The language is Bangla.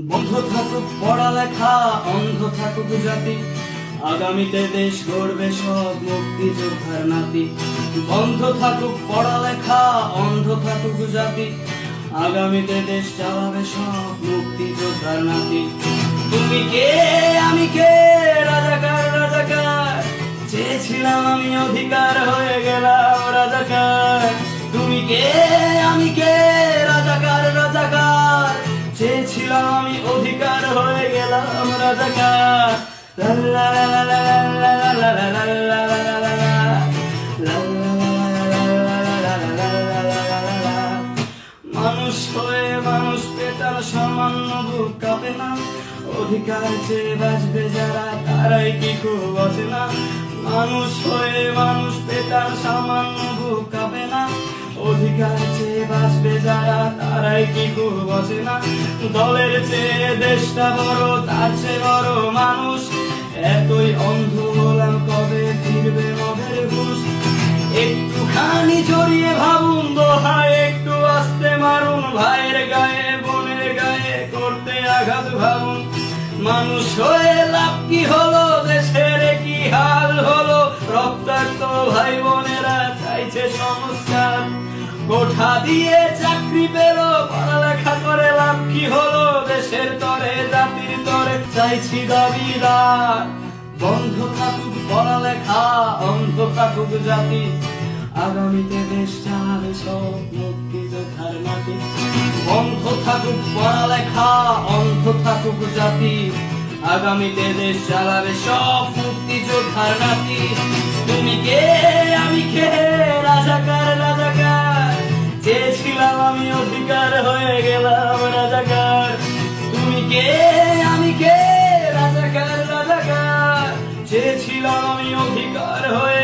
বন্ধ থাকুক পড়ালেখা, অন্ধ থাকুক জাতি, আগামীতে দেশ গড়বে সব মুক্তিযোদ্ধার নাতি। বন্ধ থাকুক পড়ালেখা, অন্ধ থাকুক জাতি, আগামীতে দেশ চালাবে সব মুক্তিযোদ্ধার নাতি। তুমি কে আমি কে, রাজাকার রাজাকার, চেয়েছিলাম আমি অধিকার, হয়ে গেলাম রাজাকার। তুমি কে আমি কে, রাজাকার রাজাকার, চেয়েছিলাম আমি অধিকার, হয়ে গেলাম রাজাকার। লা লা লা লা লা লা লা লা লা লা লা লা লা লা। মানুষ হয়ে মানুষ পেটার সামান্য বুক কাঁপে না, অধিকার চেয়ে বাঁচবে যারা তারাই কি খুব বাঁচে না। মানুষ হয়ে মানুষ পেটার সামান্য বুক কাঁপে না, অধিকার চেয়ে বাঁচবে যারা তারাই কি খুব বাঁচে না। দলের চেয়ে দেশটা বড়, তার চেয়ে বড় মানুষ, এতই অন্ধ হলাম কবে ফিরবে মদের ঘুষ। একটুখানি জড়িয়ে ভাবুন দোহায়, একটু আস্তে মারুন ভাইয়ের গায়ে বোনের গায়ে করতে আঘাত ভাবুন। মানুষ হয়ে লাভ কি হলো, দেশের কি হাল হলো, রক্তাক্ত ভাই বোনেরা চাইছে সংস্কার। কোঠা দিয়ে চাকরি পেল, পড়ালেখা করে লাভ কি হলো, দেশের তরে জাতির তরে চাইছি দাবিদার। বন্ধ থাকুক পড়ালেখা, অন্ধ থাকুক জাতি, আগামীতে দেশ চালাবে সব মুক্তিযোদ্ধার নাতি। বন্ধ থাকুক পড়ালেখা, অন্ধ থাকুক জাতি, আগামীতে দেশ চালাবে সব মুক্তিযোদ্ধার নাতি। তুমি কে আমি কে, রাজাকার রাজাকার, চেয়েছিলাম আমি অধিকার, হয়ে গেলাম রাজাকার। তুমি কে আমি কে, রাজাকার রাজাকার, চেয়েছিলাম আমি অধিকার, হয়ে